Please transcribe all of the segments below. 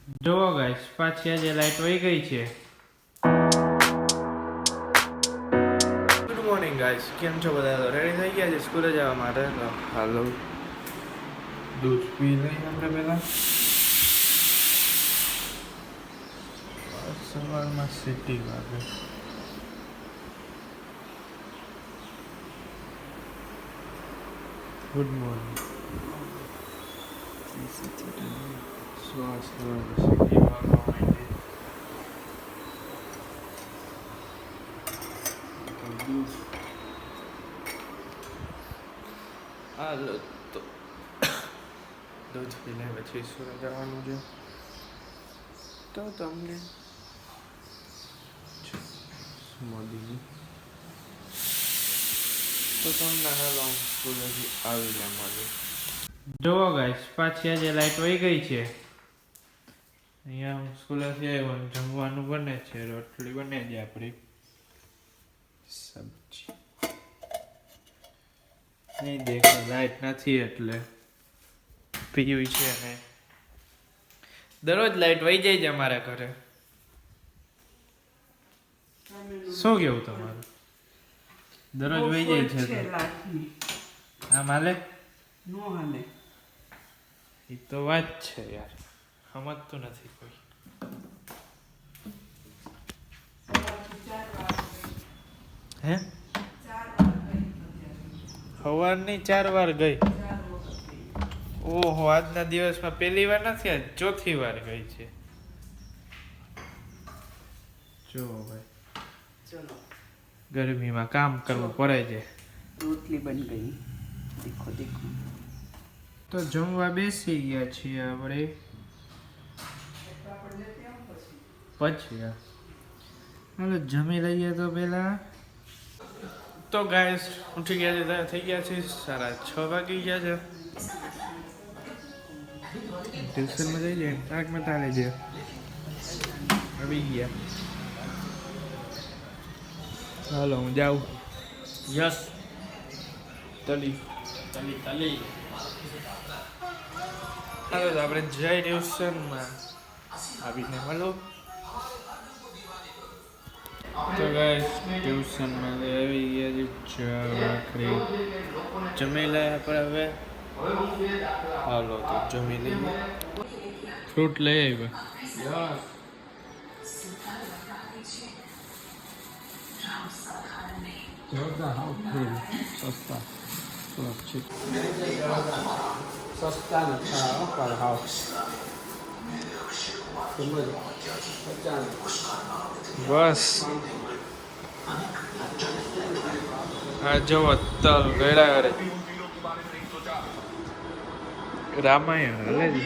જો ગાઈસ પાછી આજે લાઈટ વહી ગઈ છે. ગુડ મોર્નિંગ ગાઈસ, કેમ છો બધા? રેડી થઈ ગયા છે સ્કૂલે જવા માટે? હાલો, દૂધ પી લઈએ આપણે પહેલા. સવારમાં સિટી વાગે. Good morning. શ્વાસ સિટી વાગવા માંડી. હાલો તો દૂધ પી લે પછી સુરત જવાનું છે. તો તમને મોદીની તો તમને હાલો સ્કૂલેથી આવી લે મળે. જો ગાઈસ પાછી આજે લાઈટ વહી ગઈ છે. અહીંયા સ્કૂલેથી આવ્યો જમવાનું બને છે. રોટલી બને છે આપણી, સબ્જી નહીં દેખો, લાઈટ નથી એટલે પીવી છે. ને દરરોજ લાઈટ વહી જાય છે અમારા ઘરે. શું કેવું તમારું? દરરોજ વહી જાય છે આમ હાલે? નો હાલે. એ તો વાત છે યાર, સમજતું નથી કોઈ. હે સવારની 4 વાર ગઈ? ઓહો, આજના દિવસમાં પહેલી વાર નથી, આજ ચોથી વાર ગઈ છે. જો ભાઈ, ચલો ગરમીમાં કામ કરવું પડે છે. રોટલી બન ગઈ. દેખો દેખો. તો જમવા બેસી ગયા છીએ આપણે. પછી હાલો જમી લઈએ તો પેલા. તો ગાઈસ ઉઠી ગયા છે, થઈ ગયા છે 6:30 વાગી ગયા છે. ટ્યુશનમાં જઈ જાય તાકમાં તાલે છે. આવી ગયા. હાલો હું જાઉં. યસ તલી તલી તલી. હાલો તો આપણે જઈ ટ્યુશનમાં આવીને મળો. તો ગાઈસ ટ્યુશનમાં આવી ગયા છે. ચા ભાખરી જમી લે આપણે હવે. હાલો તો જમી લઈએ. ફ્રૂટ લઈ આવ્યા. સસ્તા સુરક્ષિત સસ્તા નથી પર હાઉસ. બસ આ જવો તલ ગળા કરે. રામાયણ હાલે છે.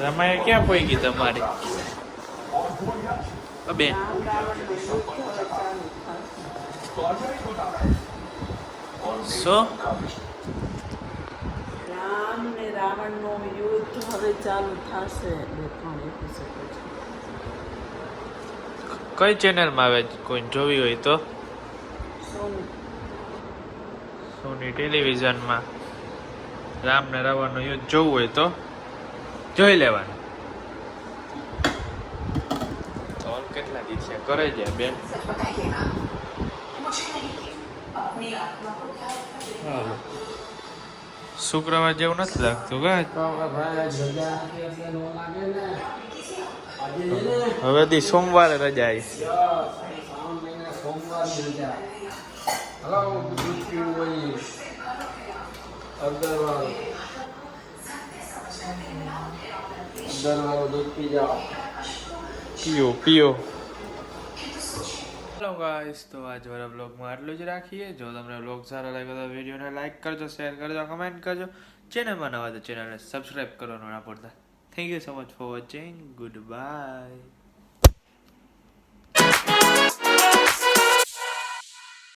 રામાયણ ક્યાં પોઈ ગઈ તમારી બેન? શું? રામ ને રાવણ નું યુદ્ધ હવે ચાલુ થશે 2-3 એપિસોડ પછી. કઈ ચેનલમાં આવે? કોઈ જોવી હોય તો સોની ટેલિવિઝનમાં. રામ ને રાવણ નું યુદ્ધ જોવું હોય તો જોઈ લેવાનું. તોલ કેટલા દિવસે કરે છે બેન? શુક્રવાર જેવું નથી લાગતું કા? હવે દી સોમવારે રજા આવી. પીઓ પીઓ. હેલો ગાઈસ, તો આજ વાળા બ્લોગમાં આટલું જ રાખીએ. જો તમને બ્લોગ સારો લાગ્યો તો વિડીયોને લાઈક કરજો, શેર કરજો, કમેન્ટ કરજો. ચેનલમાં નવા તો ચેનલને સબસ્ક્રાઈબ કરવાનું ના ભૂલતા. Thank you so much for watching. Good bye.